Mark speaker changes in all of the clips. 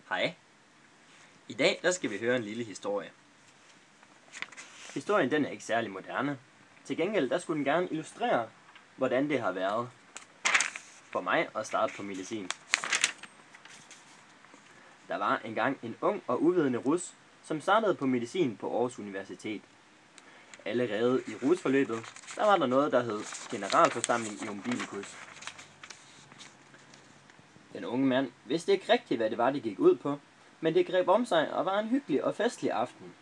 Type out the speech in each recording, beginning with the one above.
Speaker 1: Hej. I dag der skal vi høre en lille historie. Historien den er ikke særlig moderne. Til gengæld der skulle den gerne illustrere, hvordan det har været for mig at starte på medicin. Der var engang en ung og uvidende rus, som startede på medicin på Aarhus Universitet. Allerede i rusforløbet, der var der noget, der hed generalforsamling i umbilicus. Den unge mand vidste ikke rigtigt, hvad det var, det gik ud på, men det greb om sig og var en hyggelig og festlig aften.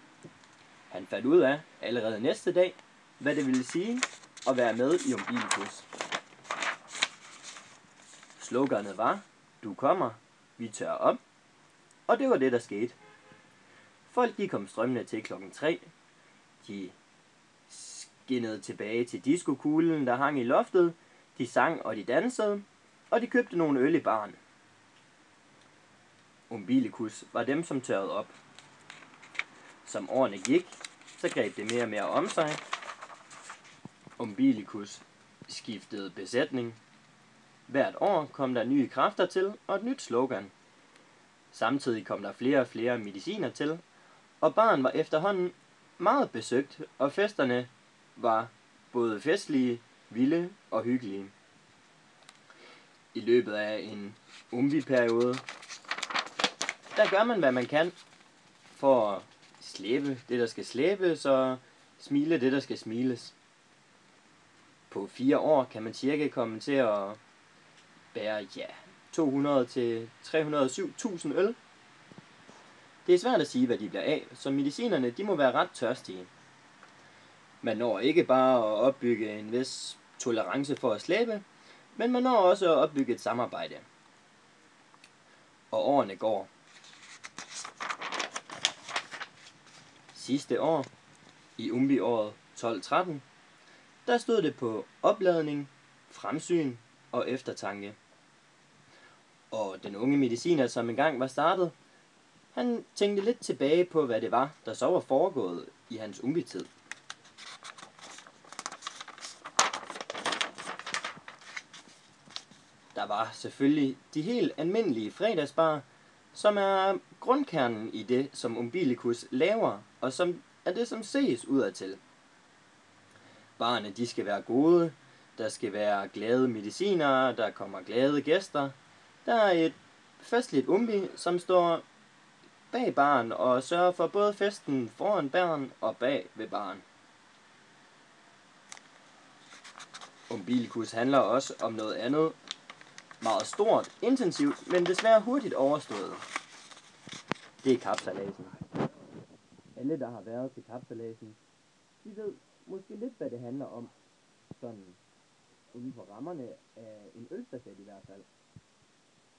Speaker 1: Han fandt ud af allerede næste dag, hvad det ville sige at være med i umbilicus. Sloganet var, du kommer, vi tør op, og det var det, der skete. Folk de kom strømmende til klokken 3. De skinnede tilbage til diskokuglen, der hang i loftet. De sang og de dansede, og de købte nogle øl i baren. Umbilicus var dem, som tørrede op. Som årene gik, så greb det mere og mere om sig. Umbilicus skiftede besætning. Hvert år kom der nye kræfter til og et nyt slogan. Samtidig kom der flere og flere mediciner til, og baren var efterhånden meget besøgt, og festerne var både festlige, vilde og hyggelige. I løbet af en umbi-periode, der gør man, hvad man kan for at slæbe det, der skal slæbes, og smile det, der skal smiles. På 4 år kan man cirka komme til at bære 200 til 307.000 øl. Det er svært at sige, hvad de bliver af, så medicinerne de må være ret tørstige. Man når ikke bare at opbygge en vis tolerance for at slæbe, men man når også at opbygge et samarbejde. Og årene går. Sidste år, i umbi-året 12-13, der stod det på opladning, fremsyn og eftertanke. Og den unge mediciner, som engang var startet, han tænkte lidt tilbage på, hvad det var, der så var foregået i hans umbi-tid. Der var selvfølgelig de helt almindelige fredagsbarer, som er grundkernen i det, som umbilicus laver, og som er det, som ses udadtil. Barerne de skal være gode, der skal være glade medicinere, der kommer glade gæster. Der er et festligt umbi, som står bag baren og sørger for både festen foran baren og bag ved baren. Umbilicus handler også om noget andet, meget stort, intensivt, men desværre hurtigt overstået. Det er kapsejladsen. Alle, der har været til kapsejladsen, de ved måske lidt, hvad det handler om, sådan inden for rammerne af en ølstafet i hvert fald.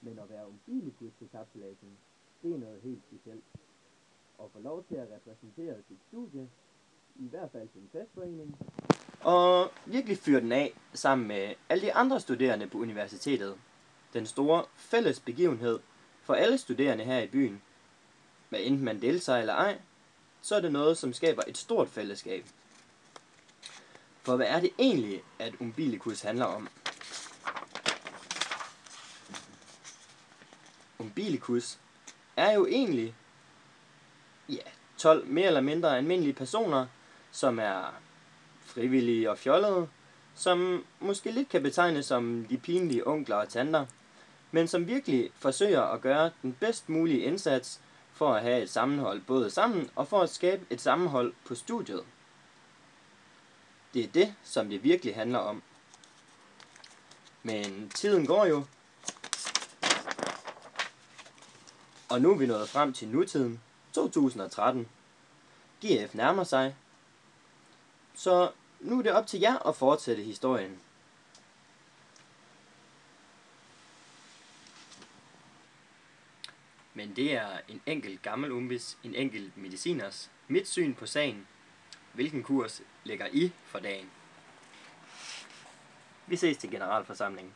Speaker 1: Men at være umbilicus til kapsejladsen, det er noget helt specielt. Og få lov til at repræsentere sit studie, i hvert fald sin festforening, og virkelig fyre den af sammen med alle de andre studerende på universitetet. Den store fælles begivenhed for alle studerende her i byen. Hvad enten man deltager eller ej, så er det noget, som skaber et stort fællesskab. For hvad er det egentlig, at umbilicus handler om? Umbilicus er jo egentlig 12 mere eller mindre almindelige personer, som er frivillige og fjollede, som måske lidt kan betegnes som de pinlige onkler og tanter, men som virkelig forsøger at gøre den bedst mulige indsats for at have et sammenhold både sammen og for at skabe et sammenhold på studiet. Det er det, som det virkelig handler om. Men tiden går jo, og nu er vi nået frem til nutiden, 2013. GF nærmer sig, så nu er det op til jer at fortsætte historien. Men det er en enkelt gammel umbis, en enkelt mediciners, mit syn på sagen. Hvilken kurs lægger I for dagen? Vi ses til generalforsamlingen.